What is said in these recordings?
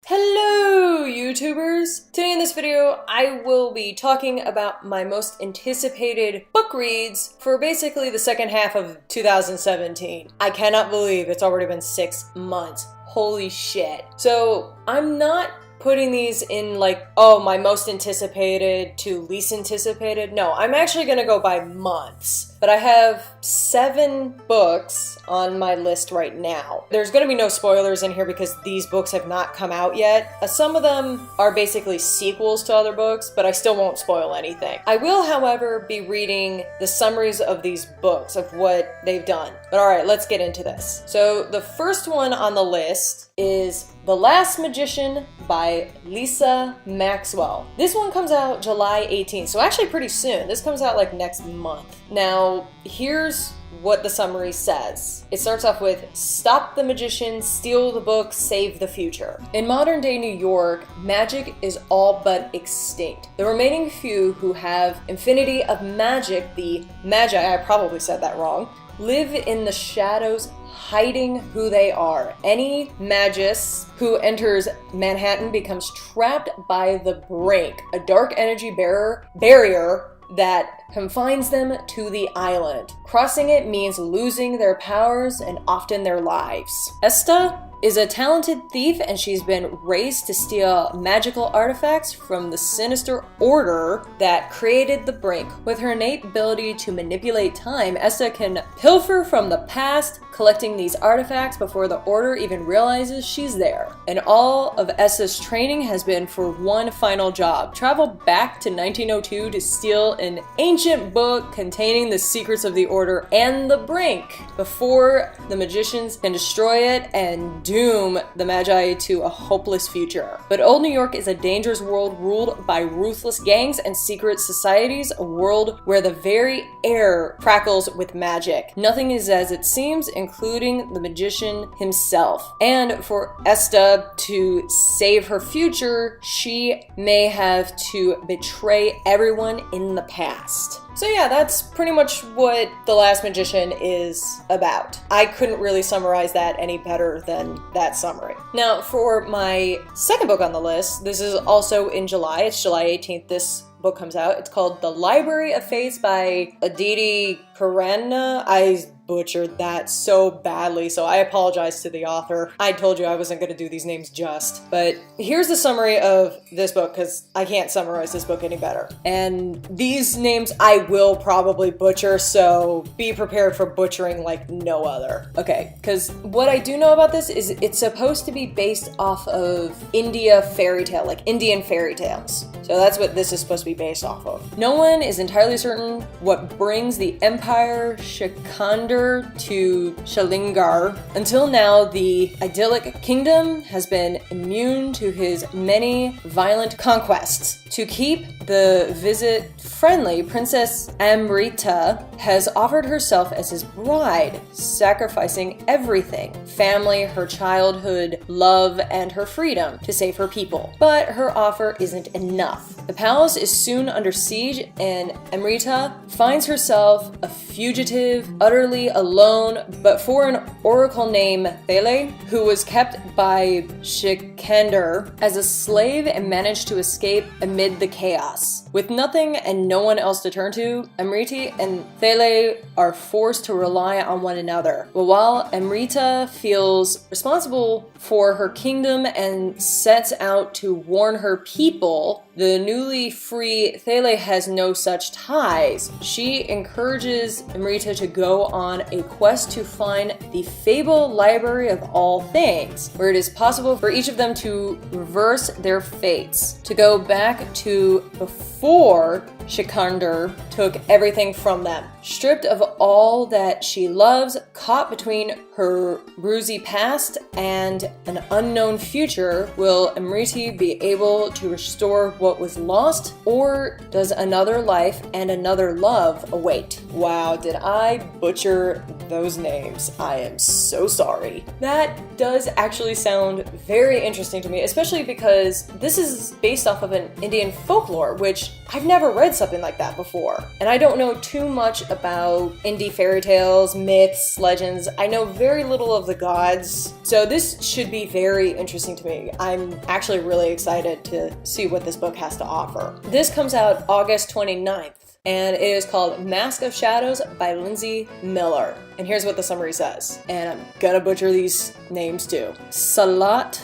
Hello YouTubers! Today in this video I will be talking about my most anticipated book reads for basically the second half of 2017. I cannot believe it's already been 6 months. Holy shit. So I'm not putting these in like, oh, my most anticipated to least anticipated. No, I'm actually gonna go by months. But I have 7 books on my list right now. There's gonna be no spoilers in here because these books have not come out yet. Some of them are basically sequels to other books, but I still won't spoil anything. I will, however, be reading the summaries of these books of what they've done. But alright, let's get into this. So the first one on the list is The Last Magician by Lisa Maxwell. This one comes out July 18th, so actually pretty soon. This comes out like next month. Now, here's what the summary says. It starts off with, "Stop the magician, steal the book, save the future." In modern day New York, magic is all but extinct. The remaining few who have infinity of magic, the magi, I probably said that wrong, live in the shadows, hiding who they are. Any magus who enters Manhattan becomes trapped by the brink, a dark energy barrier that confines them to the island. Crossing it means losing their powers and often their lives. Esta is a talented thief, and she's been raised to steal magical artifacts from the sinister order that created the brink. With her innate ability to manipulate time, Esta can pilfer from the past, collecting these artifacts before the order even realizes she's there. And all of Esta's training has been for one final job: travel back to 1902 to steal an ancient book containing the secrets of the order and the brink before the magicians can destroy it and doom the Magi to a hopeless future. But old New York is a dangerous world ruled by ruthless gangs and secret societies, a world where the very air crackles with magic. Nothing is as it seems, including the magician himself. And for Esta to save her future, she may have to betray everyone in the past. So yeah, that's pretty much what The Last Magician is about. I couldn't really summarize that any better than that summary. Now, for my second book on the list, this is also in July. It's July 18th this book comes out. It's called The Library of Fates by Aditi Karanna. I butchered that so badly, so I apologize to the author. I told you I wasn't going to do these names just. But here's the summary of this book, because I can't summarize this book any better. And these names I will probably butcher, so be prepared for butchering like no other. Okay, because what I do know about this is it's supposed to be based off of Indian fairy tales. So that's what this is supposed to be based off of. No one is entirely certain what brings the Empire Shikander to Shalingar. Until now, the idyllic kingdom has been immune to his many violent conquests. To keep the visit friendly, Princess Amrita has offered herself as his bride, sacrificing everything: family, her childhood, love, and her freedom to save her people. But her offer isn't enough. The palace is soon under siege, and Amrita finds herself a fugitive, utterly alone, but for an oracle named Thele, who was kept by Shikander as a slave and managed to escape amid the chaos. With nothing and no one else to turn to, Amrita and Thele are forced to rely on one another. But while Amrita feels responsible for her kingdom and sets out to warn her people, the newly free Thele has no such ties. She encourages Amrita to go on a quest to find the fabled library of all things, where it is possible for each of them to reverse their fates, to go back to before Shikander took everything from them. Stripped of all that she loves, caught between her bruisey past and an unknown future, will Amrita be able to restore what was lost, or does another life and another love await? Wow, did I butcher those names? I am so sorry. That does actually sound very interesting to me, especially because this is based off of an Indian folklore, which I've never read read something like that before. And I don't know too much about indie fairy tales, myths, legends. I know very little of the gods, so this should be very interesting to me. I'm actually really excited to see what this book has to offer. This comes out August 29th, and it is called Mask of Shadows by Lindsay Miller. And here's what the summary says, and I'm gonna butcher these names too. Salat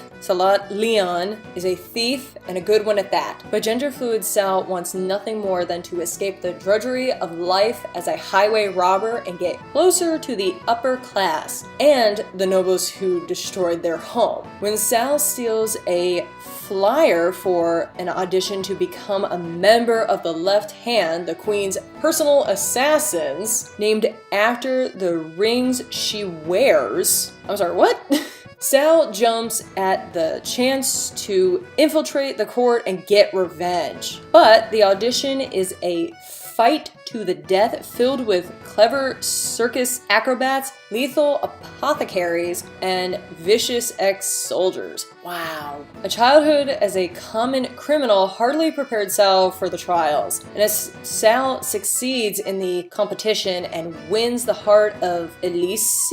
Leon is a thief, and a good one at that. But gender-fluid Sal wants nothing more than to escape the drudgery of life as a highway robber and get closer to the upper class and the nobles who destroyed their home. When Sal steals a flyer for an audition to become a member of the Left Hand, the Queen's personal assassins, named after the rings she wears. I'm sorry, what? Sal jumps at the chance to infiltrate the court and get revenge. But the audition is a fight to the death filled with clever circus acrobats, lethal apothecaries, and vicious ex-soldiers. Wow. A childhood as a common criminal hardly prepared Sal for the trials. And as Sal succeeds in the competition and wins the heart of Elise,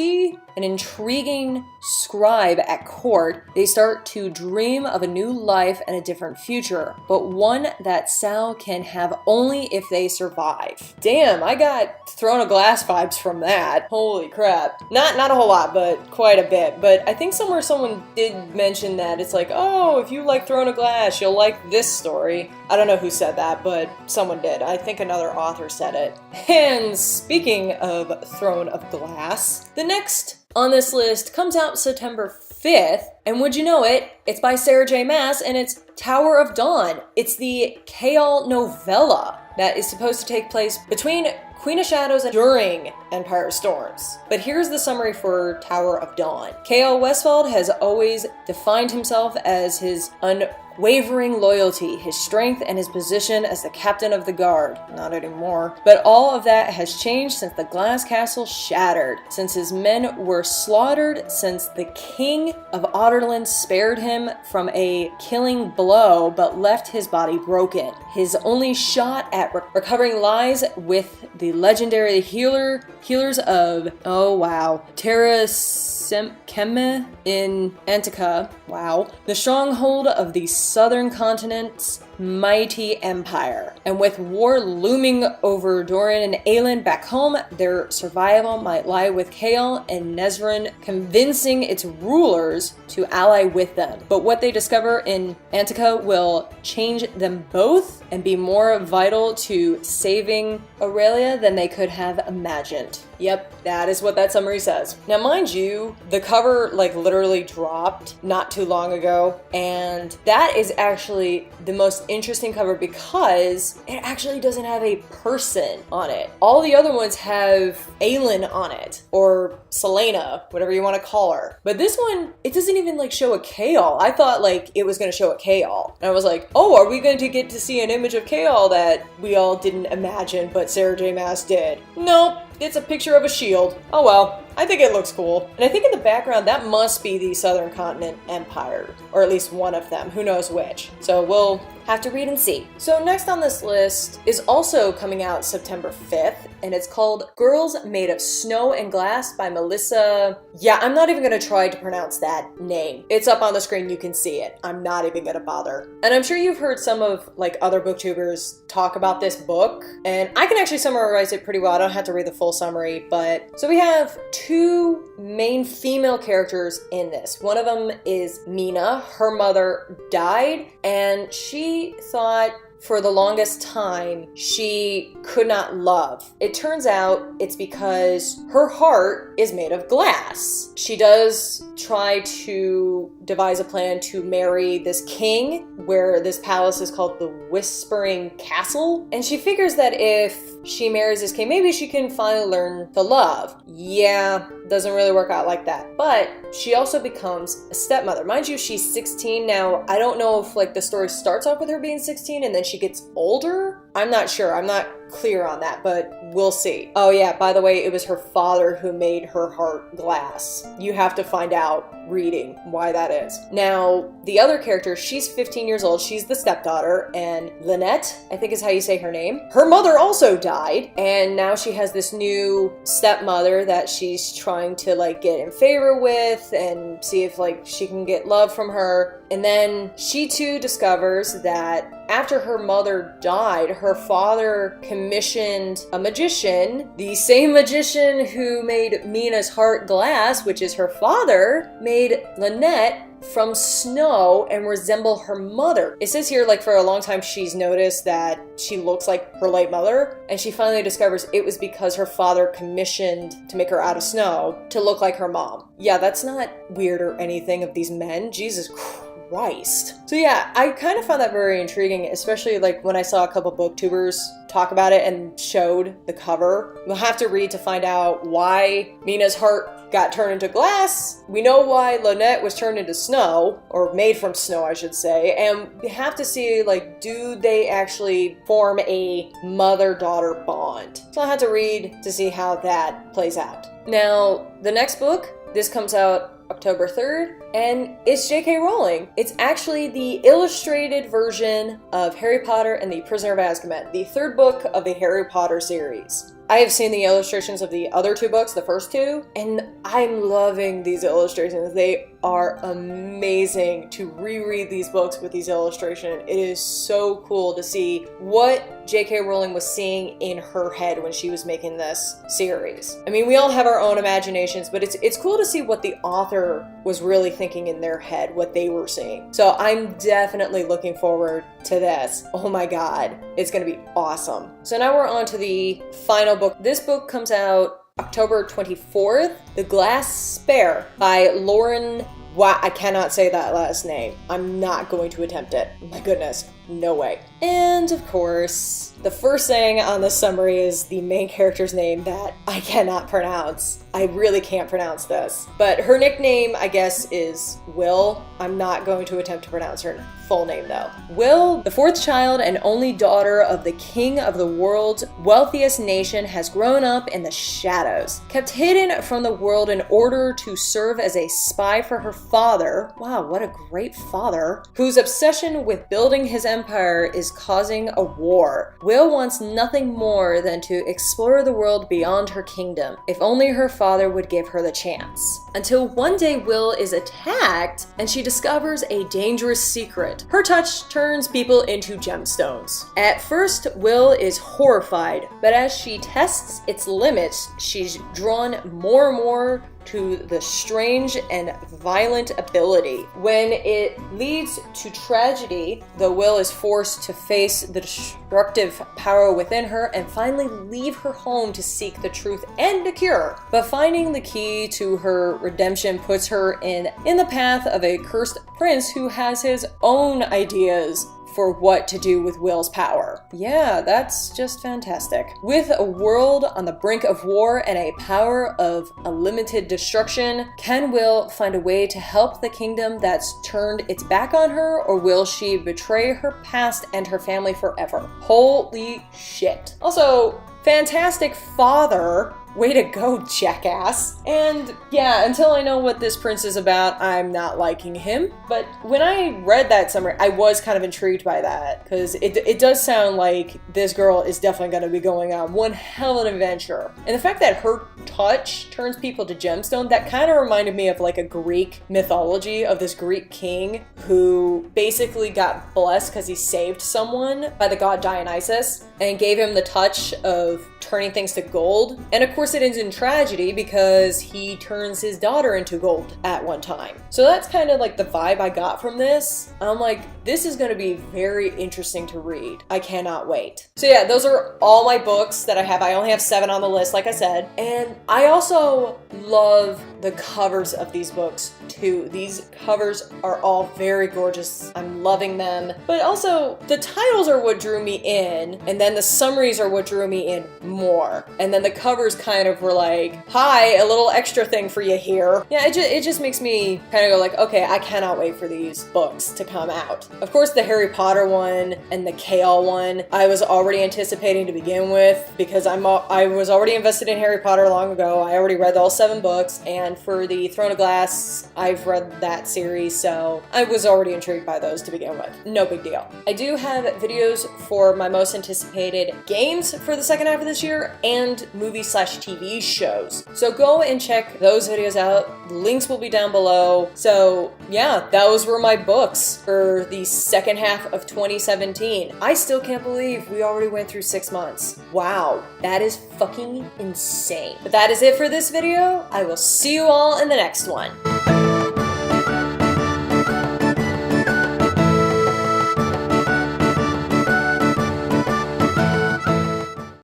an intriguing scribe at court, they start to dream of a new life and a different future, but one that Sal can have only if they survive. Damn, I got Throne of Glass vibes from that. Holy crap. Not a whole lot, but quite a bit. But I think somewhere someone did mention that it's like, oh, if you like Throne of Glass, you'll like this story. I don't know who said that, but someone did. I think another author said it. And speaking of Throne of Glass, the next on this list comes out September 5th, and would you know it, it's by Sarah J. Maas, and it's Tower of Dawn. It's the Chaol novella that is supposed to take place between Queen of Shadows and during Empire of Storms. But here's the summary for Tower of Dawn. Chaol Westfeld has always defined himself as his unwavering loyalty, his strength, and his position as the captain of the guard. Not anymore. But all of that has changed since the glass castle shattered, since his men were slaughtered, since the king of Otterland spared him from a killing blow but left his body broken. His only shot at recovering lies with the legendary healers of, oh wow, Terra Kemme in Antica, wow, the stronghold of the southern continent's mighty empire. And with war looming over Doran and Aelin back home, their survival might lie with Chaol and Nezran convincing its rulers to ally with them. But what they discover in Antica will change them both and be more vital to saving Aurelia than they could have imagined. Yep, that is what that summary says. Now mind you, the cover like literally dropped not too long ago, and that is actually the most interesting cover because it actually doesn't have a person on it. All the other ones have Aelin on it, or Selena, whatever you want to call her. But this one, it doesn't even like show a Chaol. I thought like it was going to show a Chaol. And I was like, oh, are we going to get to see an image of Chaol that we all didn't imagine, but Sarah J. Maas did? Nope. It's a picture of a shield. Oh well, I think it looks cool. And I think in the background, that must be the Southern Continent Empire, or at least one of them, who knows which. So we'll have to read and see. So next on this list is also coming out September 5th, and it's called Girls Made of Snow and Glass by Melissa. Yeah, I'm not even gonna try to pronounce that name. It's up on the screen, you can see it. I'm not even gonna bother. And I'm sure you've heard some of like other booktubers talk about this book, and I can actually summarize it pretty well. I don't have to read the full summary, but so we have two main female characters in this. One of them is Mina. Her mother died, and she thought for the longest time she could not love. It turns out it's because her heart is made of glass. She does try to devise a plan to marry this king, where this palace is called the Whispering Castle, and she figures that if she marries this king, maybe she can finally learn to love. Yeah, doesn't really work out like that. But she also becomes a stepmother. Mind you, she's 16 now. I don't know if like the story starts off with her being 16 and then she gets older. I'm not sure. I'm not clear on that, but we'll see. Oh yeah, by the way, it was her father who made her heart glass. You have to find out reading why that is. Now, the other character, she's 15 years old. She's the stepdaughter, and Lynette, I think is how you say her name. Her mother also died, and now she has this new stepmother that she's trying to like get in favor with and see if like she can get love from her. And then she too discovers that after her mother died, her father commissioned a magician, the same magician who made Mina's heart glass, which is her father, made Lynette from snow and resemble her mother. It says here, like, for a long time she's noticed that she looks like her late mother, and she finally discovers it was because her father commissioned to make her out of snow to look like her mom. Yeah, that's not weird or anything of these men. Jesus Christ. So yeah, I kind of found that very intriguing, especially like when I saw a couple booktubers talk about it and showed the cover. We'll have to read to find out why Mina's heart got turned into glass. We know why Lynette was turned into snow, or made from snow, I should say, and we have to see, like, do they actually form a mother-daughter bond? So I'll have to read to see how that plays out. Now, the next book, this comes out October 3rd, and it's J.K. Rowling. It's actually the illustrated version of Harry Potter and the Prisoner of Azkaban, the third book of the Harry Potter series. I have seen the illustrations of the other two books, the first two, and I'm loving these illustrations. They are amazing to reread these books with these illustrations. It is so cool to see what J.K. Rowling was seeing in her head when she was making this series. I mean, we all have our own imaginations, but it's cool to see what the author was really thinking in their head, what they were seeing. So I'm definitely looking forward to this. Oh my god, it's gonna be awesome. So now we're on to the final book. This book comes out October 24th, The Glass Spare by Lauren. Wow, I cannot say that last name. I'm not going to attempt it. My goodness, no way. And of course, the first thing on the summary is the main character's name that I cannot pronounce. I really can't pronounce this. But her nickname, I guess, is Will. I'm not going to attempt to pronounce her full name though. Will, the fourth child and only daughter of the king of the world's wealthiest nation, has grown up in the shadows, kept hidden from the world in order to serve as a spy for her father. Wow, what a great father, whose obsession with building his empire is causing a war. Will wants nothing more than to explore the world beyond her kingdom, if only her father would give her the chance. Until one day Will is attacked and she discovers a dangerous secret. Her touch turns people into gemstones. At first, Will is horrified, but as she tests its limits, she's drawn more and more to the strange and violent ability. When it leads to tragedy, the Will is forced to face the destructive power within her and finally leave her home to seek the truth and a cure. But finding the key to her redemption puts her in the path of a cursed prince who has his own ideas for what to do with Will's power. Yeah, that's just fantastic. With a world on the brink of war and a power of unlimited destruction, can Will find a way to help the kingdom that's turned its back on her, or will she betray her past and her family forever? Holy shit. Also, fantastic father. Way to go, jackass. And yeah, until I know what this prince is about, I'm not liking him. But when I read that summary, I was kind of intrigued by that, because it does sound like this girl is definitely going to be going on one hell of an adventure. And the fact that her touch turns people to gemstone, that kind of reminded me of like a Greek mythology of this Greek king who basically got blessed because he saved someone by the god Dionysus and gave him the touch of turning things to gold. And of course it ends in tragedy because he turns his daughter into gold at one time. So that's kind of like the vibe I got from this. I'm like, this is going to be very interesting to read. I cannot wait. So yeah, those are all my books that I have. I only have 7 on the list, like I said. And I also love the covers of these books too. These covers are all very gorgeous. I'm loving them. But also, the titles are what drew me in, and then the summaries are what drew me in more. And then the covers kind kind of were like, hi, a little extra thing for you here. Yeah, it just makes me kind of go like, okay, I cannot wait for these books to come out. Of course, the Harry Potter one and the Kale one, I was already anticipating to begin with because I was already invested in Harry Potter long ago. I already read all 7 books, and for the Throne of Glass, I've read that series, so I was already intrigued by those to begin with. No big deal. I do have videos for my most anticipated games for the second half of this year and movie/TV shows. So go and check those videos out. The links will be down below. So yeah, those were my books for the second half of 2017. I still can't believe we already went through 6 months. Wow, that is fucking insane. But that is it for this video. I will see you all in the next one.